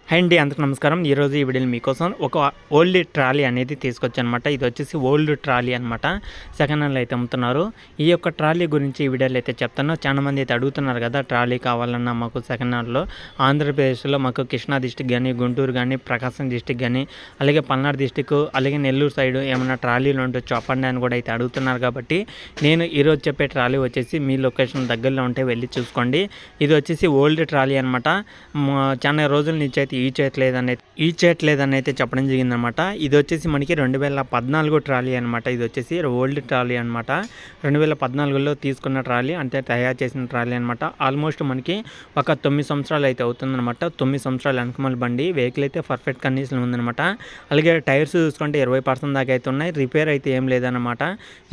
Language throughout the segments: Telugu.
హాయ్ అండి, అందరికీ నమస్కారం. ఈరోజు ఈ వీడియోలో మీకోసం ఒక ఓల్డ్ ట్రాలీ అనేది తీసుకొచ్చానమాట. ఇది వచ్చేసి ఓల్డ్ ట్రాలీ అనమాట. సెకండ్ హ్యాండ్లో అయితే అమ్ముతున్నారు. ఈ యొక్క ట్రాలీ గురించి ఈ వీడియోలో అయితే చెప్తాను. చాలామంది అయితే అడుగుతున్నారు కదా, ట్రాలీ కావాలన్నా మాకు సెకండ్ హ్యాండ్లో ఆంధ్రప్రదేశ్లో మాకు కృష్ణా డిస్టిక్ కానీ, గుంటూరు కానీ, ప్రకాశం డిస్టిక్ కానీ, అలాగే పల్నాడు డిస్టిక్, అలాగే నెల్లూరు సైడ్ ఏమైనా ట్రాలీలు ఉంటే చెప్పండి అని కూడా అయితే అడుగుతున్నారు. కాబట్టి నేను ఈరోజు చెప్పే ట్రాలీ వచ్చేసి మీ లొకేషన్ దగ్గరలో ఉంటే వెళ్ళి చూసుకోండి. ఇది వచ్చేసి ఓల్డ్ ట్రాలీ అనమాట. చాలా రోజుల నుంచి అయితే ఈ చేయట్లేదని అయితే చెప్పడం జరిగిందనమాట. ఇది వచ్చేసి మనకి 2014 ట్రాలీ అనమాట. ఇది వచ్చేసి ఓల్డ్ ట్రాలీ అనమాట. 2014లో తీసుకున్న ట్రాలీ, అంటే తయారు చేసిన ట్రాలీ అనమాట. ఆల్మోస్ట్ మనకి ఒక 9 సంవత్సరాలు అయితే అవుతుందన్నమాట. 9 సంవత్సరాలు వెనకమల బండి. వెహికల్ అయితే పర్ఫెక్ట్ కండిషన్ ఉందన్నమాట. అలాగే టైర్స్ చూసుకుంటే 20% దాకా అయితే ఉన్నాయి. రిపేర్ అయితే ఏం లేదన్నమాట.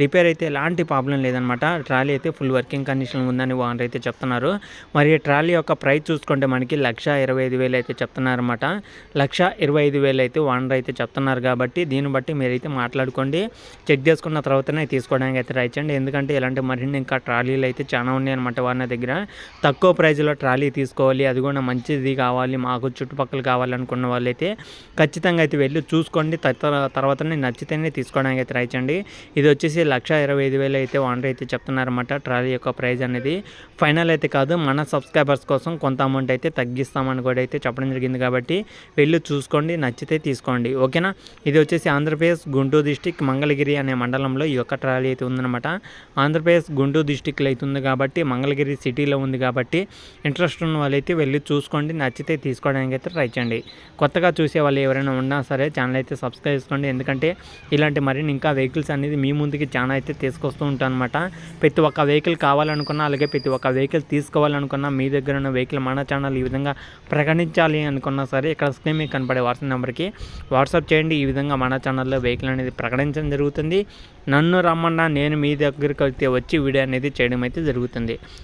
రిపేర్ అయితే ఎలాంటి ప్రాబ్లం లేదనమాట. ట్రాలీ అయితే ఫుల్ వర్కింగ్ కండిషన్ ఉందని ఓనర్ అయితే చెప్తున్నారు. మరి ట్రాలీ యొక్క ప్రైస్ చూసుకుంటే మనకి 1,25,000 అయితే చెప్తున్నారు అనమాట. 1,25,000 అయితే ఓనర్ అయితే చెప్తున్నారు. కాబట్టి దీన్ని బట్టి మీరైతే మాట్లాడుకోండి. చెక్ చేసుకున్న తర్వాతనే తీసుకోవడానికి అయితే ట్రై చేయండి. ఎందుకంటే ఇలాంటి మరిన్ని ఇంకా ట్రాలీలు అయితే చాలా ఉన్నాయి అనమాట ఓనర్ దగ్గర. తక్కువ ప్రైజ్లో ట్రాలీ తీసుకోవాలి, అది కూడా మంచిది కావాలి, మాకు చుట్టుపక్కల కావాలనుకున్న వాళ్ళైతే ఖచ్చితంగా అయితే వెళ్ళి చూసుకోండి. తర్వాతనే నచ్చితేనే తీసుకోవడానికి అయితే ట్రై చేయండి. ఇది వచ్చేసి 1,25,000 అయితే ఓనర్ అయితే చెప్తున్నారన్నమాట. ట్రాలీ యొక్క ప్రైస్ అనేది ఫైనల్ అయితే కాదు, మన సబ్స్క్రైబర్స్ కోసం కొంత అమౌంట్ అయితే తగ్గిస్తామని కూడా అయితే చెప్పడం జరిగింది. కాబట్టి వెళ్ళి చూసుకోండి, నచ్చితే తీసుకోండి, ఓకేనా. ఇది వచ్చేసి ఆంధ్రప్రదేశ్ గుంటూరు డిస్టిక్ మంగళగిరి అనే మండలంలో ఈ యొక్క ట్రాలీ అయితే ఉందన్నమాట. ఆంధ్రప్రదేశ్ గుంటూరు డిస్టిక్లో అయితే ఉంది కాబట్టి, మంగళగిరి సిటీలో ఉంది కాబట్టి ఇంట్రెస్ట్ ఉన్న వాళ్ళైతే వెళ్ళి చూసుకోండి, నచ్చితే తీసుకోవడానికి అయితే ట్రై చేయండి. కొత్తగా చూసే వాళ్ళు ఎవరైనా ఉన్నా సరే ఛానల్ అయితే సబ్స్క్రైబ్ చేసుకోండి. ఎందుకంటే ఇలాంటి మరిన్ని ఇంకా వెహికల్స్ అనేది మీ ముందుకి ఛానల్ అయితే తీసుకొస్తూ ఉంటాను అనమాట. ప్రతి ఒక్క వెహికల్ కావాలనుకున్నా, అలాగే ప్రతి ఒక్క వెహికల్ తీసుకోవాలనుకున్నా, మీ దగ్గర ఉన్న వెహికల్ మన ఛానల్ ఈ విధంగా ప్రకటించాలి అనుకున్నా సరే ఇక్కడ స్క్రీన్ మీద కనపడే వాట్సాప్ నెంబర్కి వాట్సాప్ చేయండి. ఈ విధంగా మన ఛానల్లో వెహికల్ అనేది ప్రకటించడం జరుగుతుంది. నన్ను రమ్మన్నా నేను మీ దగ్గరికి అయితే వచ్చి వీడియో అనేది చేయడం అయితే జరుగుతుంది.